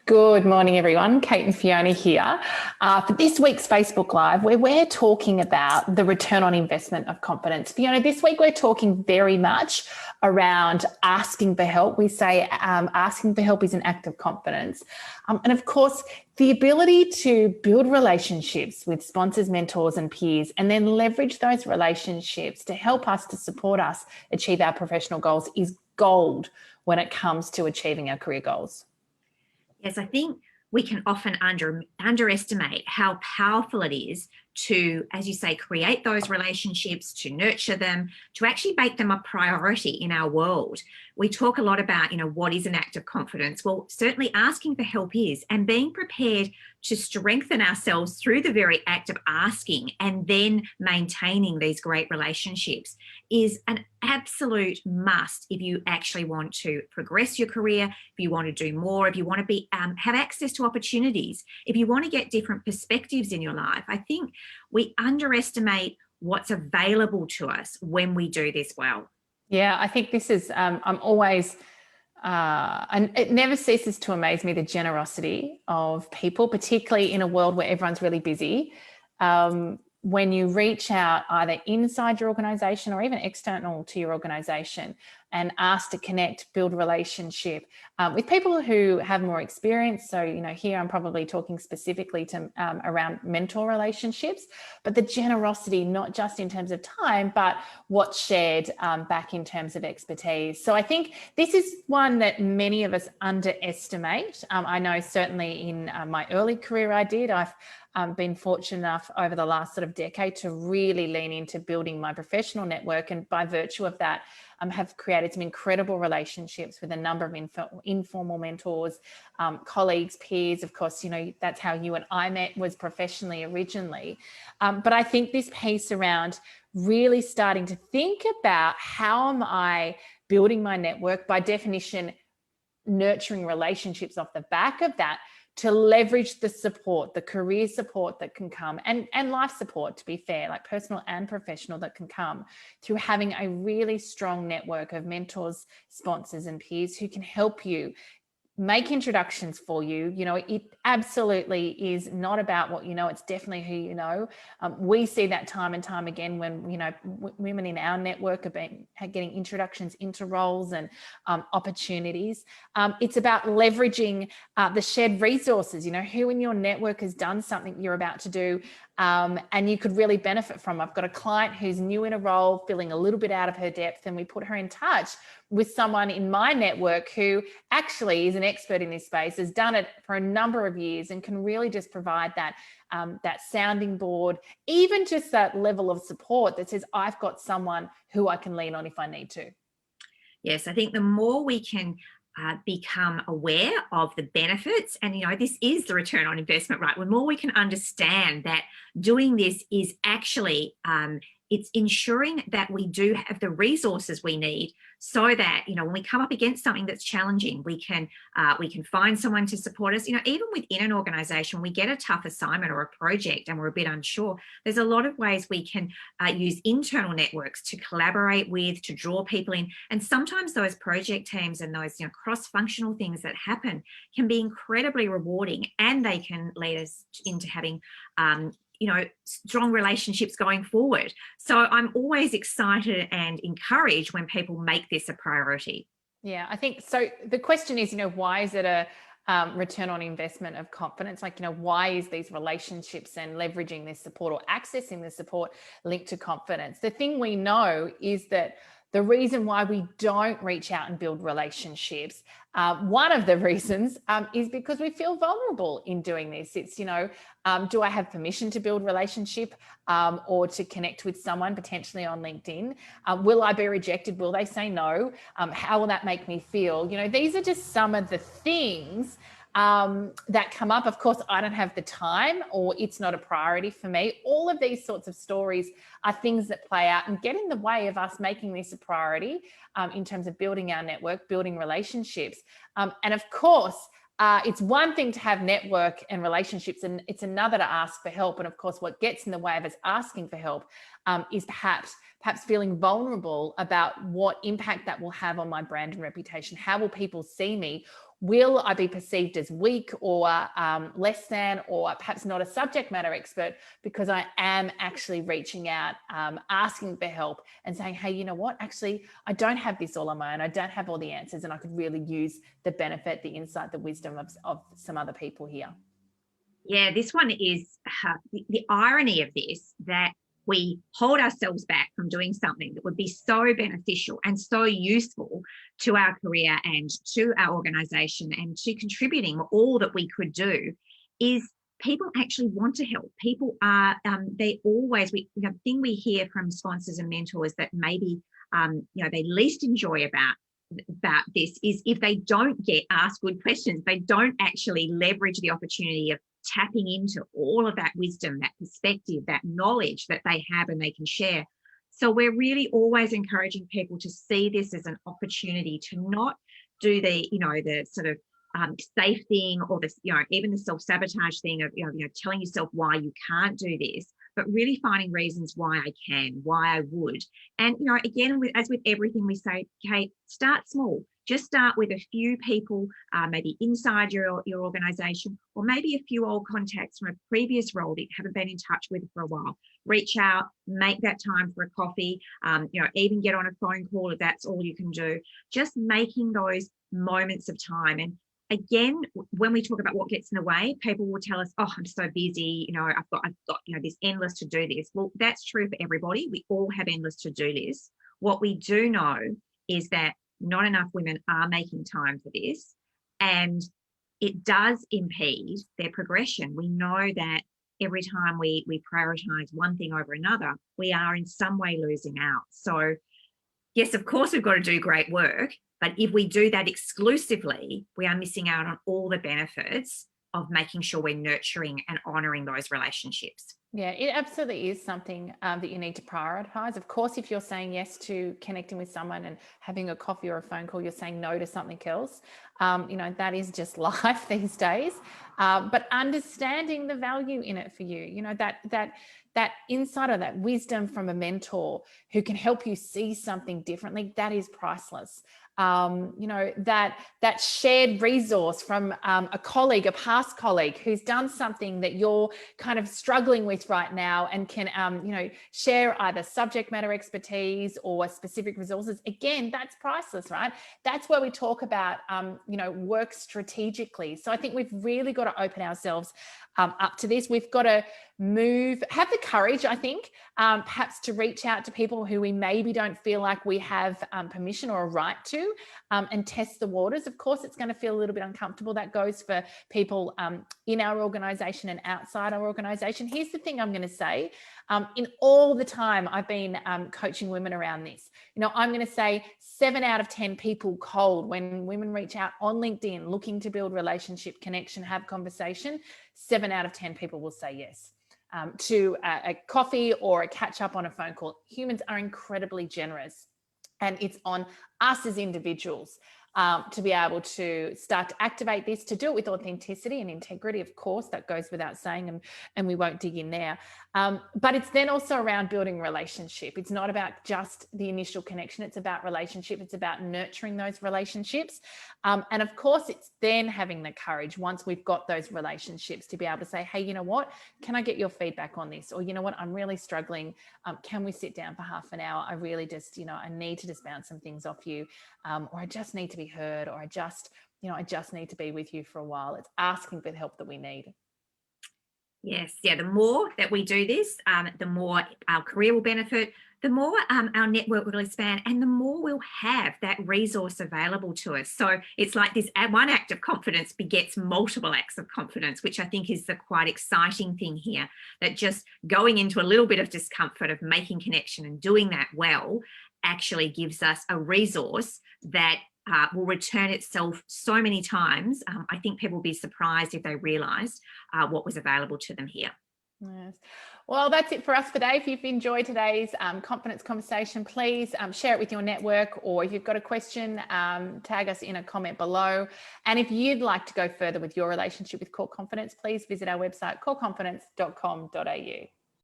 Good morning, everyone. Kate and Fiona here for this week's Facebook Live, where we're talking about the return on investment of confidence. Fiona, this week we're talking very much around asking for help. We say asking for help is an act of confidence. And of course, the ability to build relationships with sponsors, mentors, and peers, and then leverage those relationships to help us, to support us achieve our professional goals is gold when it comes to achieving our career goals. Yes, I think we can often underestimate how powerful it is to, as you say, create those relationships, to nurture them, to actually make them a priority in our world. We talk a lot about, what is an act of confidence? Well, certainly asking for help is, and being prepared to strengthen ourselves through the very act of asking and then maintaining these great relationships is an absolute must if you actually want to progress your career, if you want to do more, if you want to be have access to opportunities, if you want to get different perspectives in your life. I think we underestimate what's available to us when we do this well. Yeah, I think this is, I'm always, and it never ceases to amaze me, the generosity of people, particularly in a world where everyone's really busy. When you reach out either inside your organization or even external to your organization and ask to connect, build relationship with people who have more experience. So, here I'm probably talking specifically to around mentor relationships, but the generosity, not just in terms of time, but what's shared back in terms of expertise. So I think this is one that many of us underestimate. I know certainly in my early career I did. I've been fortunate enough over the last sort of decade to really lean into building my professional network, and by virtue of that, have created some incredible relationships with a number of informal mentors, colleagues, peers. Of course, that's how you and I met, was professionally originally. But I think this piece around really starting to think about how am I building my network, by definition, nurturing relationships off the back of that, to leverage the support, the career support that can come, and life support, to be fair, like personal and professional, that can come through having a really strong network of mentors, sponsors, and peers who can help you make introductions for you. It absolutely is not about what you know, it's definitely who you know. We see that time and time again when, women in our network are getting introductions into roles and opportunities. It's about leveraging the shared resources, who in your network has done something you're about to do, and you could really benefit from. I've got a client who's new in a role, feeling a little bit out of her depth, and we put her in touch with someone in my network who actually is an expert in this space, has done it for a number of years, and can really just provide that sounding board, even just that level of support that says, I've got someone who I can lean on if I need to. Yes, I think the more we can become aware of the benefits, and this is the return on investment, right? The more we can understand that doing this is actually it's ensuring that we do have the resources we need, so that when we come up against something that's challenging, we can find someone to support us. Even within an organization, we get a tough assignment or a project and we're a bit unsure. There's a lot of ways we can use internal networks to collaborate with, to draw people in. And sometimes those project teams and those cross-functional things that happen can be incredibly rewarding, and they can lead us into having strong relationships going forward. So I'm always excited and encouraged when people make this a priority. Yeah, I think so. The question is, why is it a return on investment of confidence? Like, why is these relationships and leveraging this support or accessing the support linked to confidence? The thing we know is that the reason why we don't reach out and build relationships, one of the reasons is because we feel vulnerable in doing this. It's, do I have permission to build relationship or to connect with someone potentially on LinkedIn? Will I be rejected? Will they say no? How will that make me feel? These are just some of the things that come up. Of course, I don't have the time, or it's not a priority for me. All of these sorts of stories are things that play out and get in the way of us making this a priority in terms of building our network, building relationships. And of course, it's one thing to have network and relationships, and it's another to ask for help. And of course, what gets in the way of us asking for help is perhaps feeling vulnerable about what impact that will have on my brand and reputation. How will people see me will I be perceived as weak or less than, or perhaps not a subject matter expert, because I am actually reaching out, asking for help and saying, hey, you know what, actually, I don't have this all on my own. I don't have all the answers, and I could really use the benefit, the insight, the wisdom of some other people here. Yeah, this one is the irony of this, that we hold ourselves back from doing something that would be so beneficial and so useful to our career and to our organization and to contributing all that we could do, is people actually want to help. People are, they always, the thing we hear from sponsors and mentors that maybe, they least enjoy about this is if they don't get asked good questions, they don't actually leverage the opportunity of tapping into all of that wisdom, that perspective, that knowledge that they have and they can share. So we're really always encouraging people to see this as an opportunity to not do the, the sort of safe thing, or the, even the self-sabotage thing of, telling yourself why you can't do this, but really finding reasons why I can, why I would. And, again, as with everything we say, okay, start small. Just start with a few people, maybe inside your organization, or maybe a few old contacts from a previous role that you haven't been in touch with for a while. Reach out, make that time for a coffee, even get on a phone call if that's all you can do. Just making those moments of time. And again, when we talk about what gets in the way, people will tell us, oh, I'm so busy, I've got this endless to-do list. Well, that's true for everybody. We all have endless to-do lists. What we do know is that not enough women are making time for this, and it does impede their progression. We know that every time we prioritize one thing over another, we are in some way losing out. So yes, of course, we've got to do great work, but if we do that exclusively, we are missing out on all the benefits of making sure we're nurturing and honoring those relationships. Yeah, it absolutely is something that you need to prioritize. Of course, if you're saying yes to connecting with someone and having a coffee or a phone call, you're saying no to something else. That is just life these days. But understanding the value in it for you, that insight or that wisdom from a mentor who can help you see something differently, that is priceless. That shared resource from a colleague, a past colleague who's done something that you're kind of struggling with right now, and can, share either subject matter expertise or specific resources. Again, that's priceless, right? That's where we talk about, work strategically. So I think we've really got to open ourselves up to this. We've got to have the courage, I think, perhaps to reach out to people who we maybe don't feel like we have permission or a right to, and test the waters. Of course, it's going to feel a little bit uncomfortable. That goes for people in our organization and outside our organization. Here's the thing I'm going to say. In all the time I've been coaching women around this, I'm going to say 7 out of 10 people cold, when women reach out on LinkedIn looking to build relationship, connection, have conversation, 7 out of 10 people will say yes to a coffee or a catch up on a phone call. Humans are incredibly generous, and it's on us as individuals to be able to start to activate this, to do it with authenticity and integrity. Of course, that goes without saying, and we won't dig in there. But it's then also around building relationship. It's not about just the initial connection. It's about relationship. It's about nurturing those relationships. And of course, it's then having the courage, once we've got those relationships, to be able to say, hey, you know what, can I get your feedback on this? Or, you know what, I'm really struggling. Can we sit down for half an hour? I really just, I need to just bounce some things off you. Or I just need to be heard, or I just need to be with you for a while. It's asking for the help that we need. Yes, yeah, the more that we do this, the more our career will benefit, the more our network will expand, and the more we'll have that resource available to us. So it's like this one act of confidence begets multiple acts of confidence, which I think is the quite exciting thing here, that just going into a little bit of discomfort of making connection and doing that well actually gives us a resource that will return itself so many times. I think people will be surprised if they realised what was available to them here. Yes. Well, that's it for us today. If you've enjoyed today's confidence conversation, please share it with your network, or if you've got a question, tag us in a comment below. And if you'd like to go further with your relationship with core confidence, please visit our website, coreconfidence.com.au.